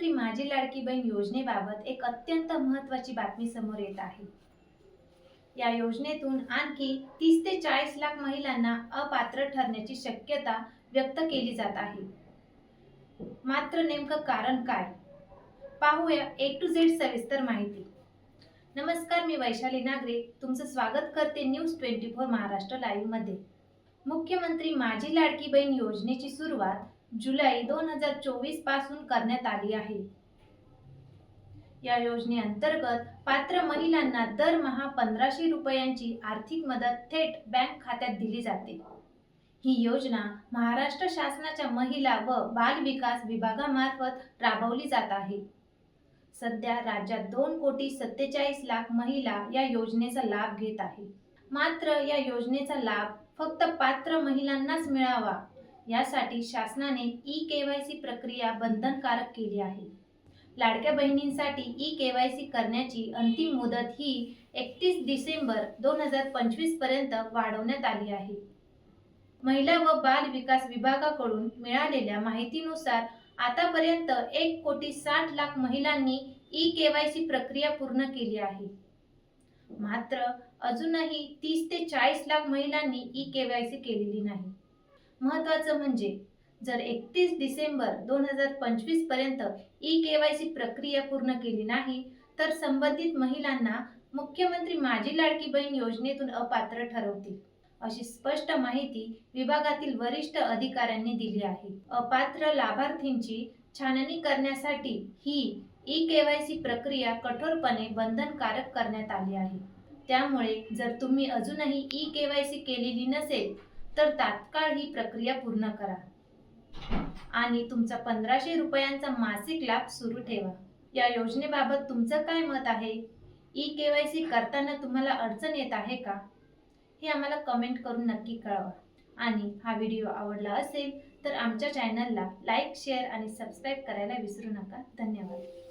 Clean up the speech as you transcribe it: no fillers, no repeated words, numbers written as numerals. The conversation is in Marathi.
मुख्यमंत्री माझी लाडकी बहीण योजनेबाबत एक अत्यंत महत्त्वाची बातमी समोर येत आहे। या योजनेतून आणखी 30 ते 40 लाख महिलांना अपात्र ठरण्याची शक्यता व्यक्त केली जात आहे। मात्र नेमकं कारण काय? पाहूया A to Z सविस्तर माहिती। नमस्कार, मी वैशाली नागरे तुमचं स्वागत करते न्यूज 24 महाराष्ट्र लाईव्ह मध्ये। मुख्यमंत्री माझी लाडकी बहीण योजनेची सुरुवात जुलै 2024 पासून करण्यात आली आहे। या योजनेअंतर्गत पात्र महिलांना दरमहा 1500 रुपयांची आर्थिक मदत थेट बँक खात्यात दिली जाते। ही योजना महाराष्ट्र शासनाच्या महिला व बाल विकास विभागामार्फत राबवली जात आहे। सध्या राज्यात 2,47,00,000 महिला या योजनेचा लाभ घेत आहे। मात्र या योजनेचा लाभ फक्त पात्र महिलांनाच मिळावा यासाठी शासनाने ई-केवायसी प्रक्रिया बंधनकारक केली आहे। लाडक्या बहिणींसाठी ई-केवायसी करण्याची अंतिम मुदत ही 31 डिसेंबर 2025 पर्यंत वाढवण्यात आली आहे। महिला व बाल विकास विभागाकडून मिळालेल्या माहितीनुसार आतापर्यंत 1,60,00,000 महिलांनी ई-केवायसी प्रक्रिया पूर्ण केली आहे। मात्र अजूनही 30 ते 40 लाख महिलांनी ई-केवायसी केलेली नाही। महत्त्वाचं म्हणजे जर 31 डिसेंबर 2025 पर्यंत ई-केवायसी प्रक्रिया पूर्ण केली नाही तर संबंधित महिलांना मुख्यमंत्री माझी लाडकी बहीण योजनेतून अपात्र ठरवतील, अशी स्पष्ट माहिती विभागातील वरिष्ठ अधिकाऱ्यांनी दिली आहे। अपात्र लाभार्थींची छाननी करण्यासाठी ही ई-केवायसी प्रक्रिया कठोरपणे बंधनकारक करण्यात आली आहे। त्यामुळे जर तुम्ही अजूनही ई-केवायसी केलेली नसेल तर तात्काळ ही प्रक्रिया पूर्ण करा आणि तुमचा 1500 रुपयांचा मासिक लाभ सुरू ठेवा। या योजनेबाबत तुमचं काय मत आहे? ई-केवायसी करताना तुम्हाला अडचण येत आहे का? हे आम्हाला कमेंट करून नक्की कळवा। आणि हा व्हिडिओ आवडला असेल तर आमच्या चॅनलला लाईक, शेअर आणि सबस्क्राईब करायला विसरू नका। धन्यवाद।